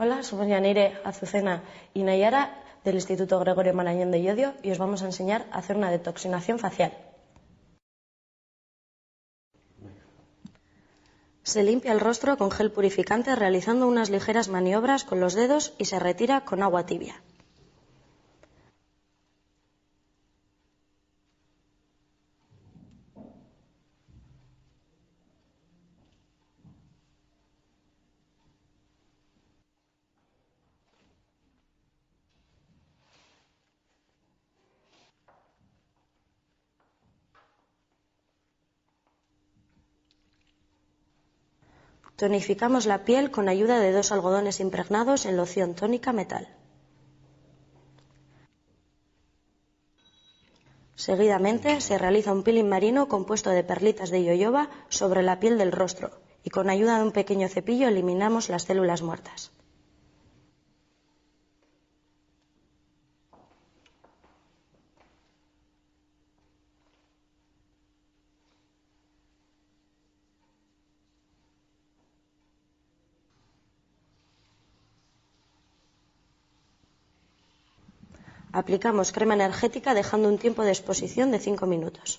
Hola, somos Yanire, Azucena y Nayara del Instituto Gregorio Marañón de Llodio y os vamos a enseñar a hacer una detoxinación facial. Se limpia el rostro con gel purificante realizando unas ligeras maniobras con los dedos y se retira con agua tibia. Tonificamos la piel con ayuda de 2 algodones impregnados en loción tónica metal. Seguidamente se realiza un peeling marino compuesto de perlitas de yoyoba sobre la piel del rostro y con ayuda de un pequeño cepillo eliminamos las células muertas. Aplicamos crema energética dejando un tiempo de exposición de 5 minutos.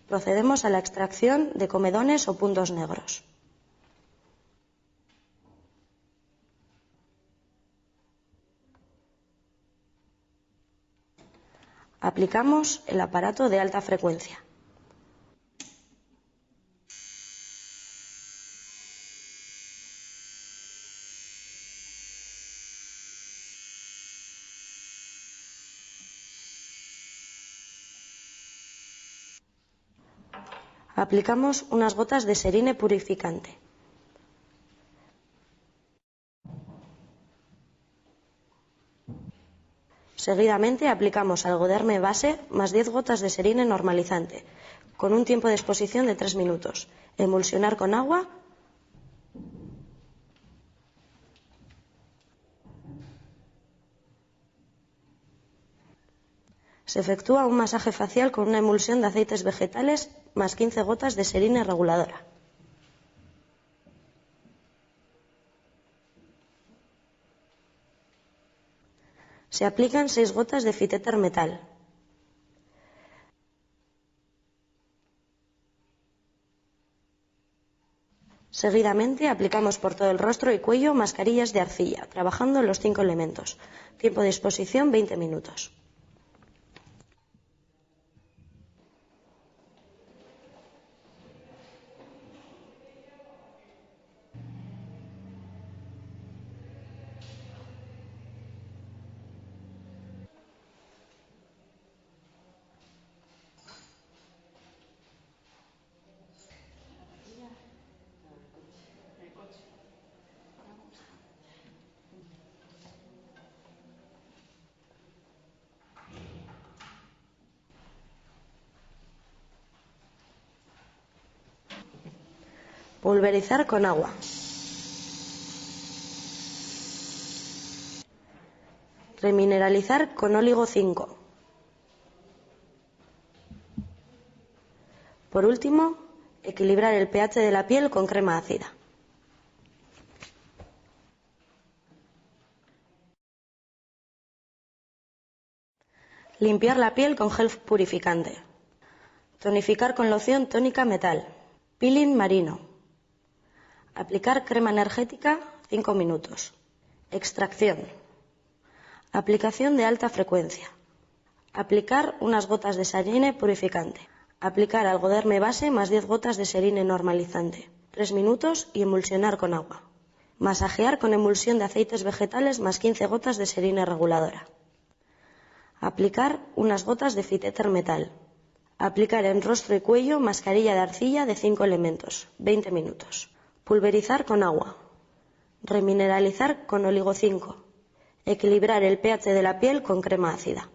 Procedemos a la extracción de comedones o puntos negros. Aplicamos el aparato de alta frecuencia. Aplicamos unas gotas de serine purificante. Seguidamente aplicamos algoderme base más 10 gotas de serine normalizante, con un tiempo de exposición de 3 minutos. Emulsionar con agua. Se efectúa un masaje facial con una emulsión de aceites vegetales más 15 gotas de serine reguladora. Se aplican 6 gotas de Phytetter metal. Seguidamente aplicamos por todo el rostro y cuello mascarillas de arcilla, trabajando en los 5 elementos. Tiempo de exposición 20 minutos. Pulverizar con agua. Remineralizar con óligo 5. Por último, equilibrar el pH de la piel con crema ácida. Limpiar la piel con gel purificante. Tonificar con loción tónica metal. Peeling marino. Aplicar crema energética 5 minutos. Extracción. Aplicación de alta frecuencia. Aplicar unas gotas de serine purificante. Aplicar algoderme base más 10 gotas de serine normalizante. 3 minutos y emulsionar con agua. Masajear con emulsión de aceites vegetales más 15 gotas de serine reguladora. Aplicar unas gotas de Phytetter metal. Aplicar en rostro y cuello mascarilla de arcilla de 5 elementos. 20 minutos. Pulverizar con agua. Remineralizar con óligo 5. Equilibrar el pH de la piel con crema ácida.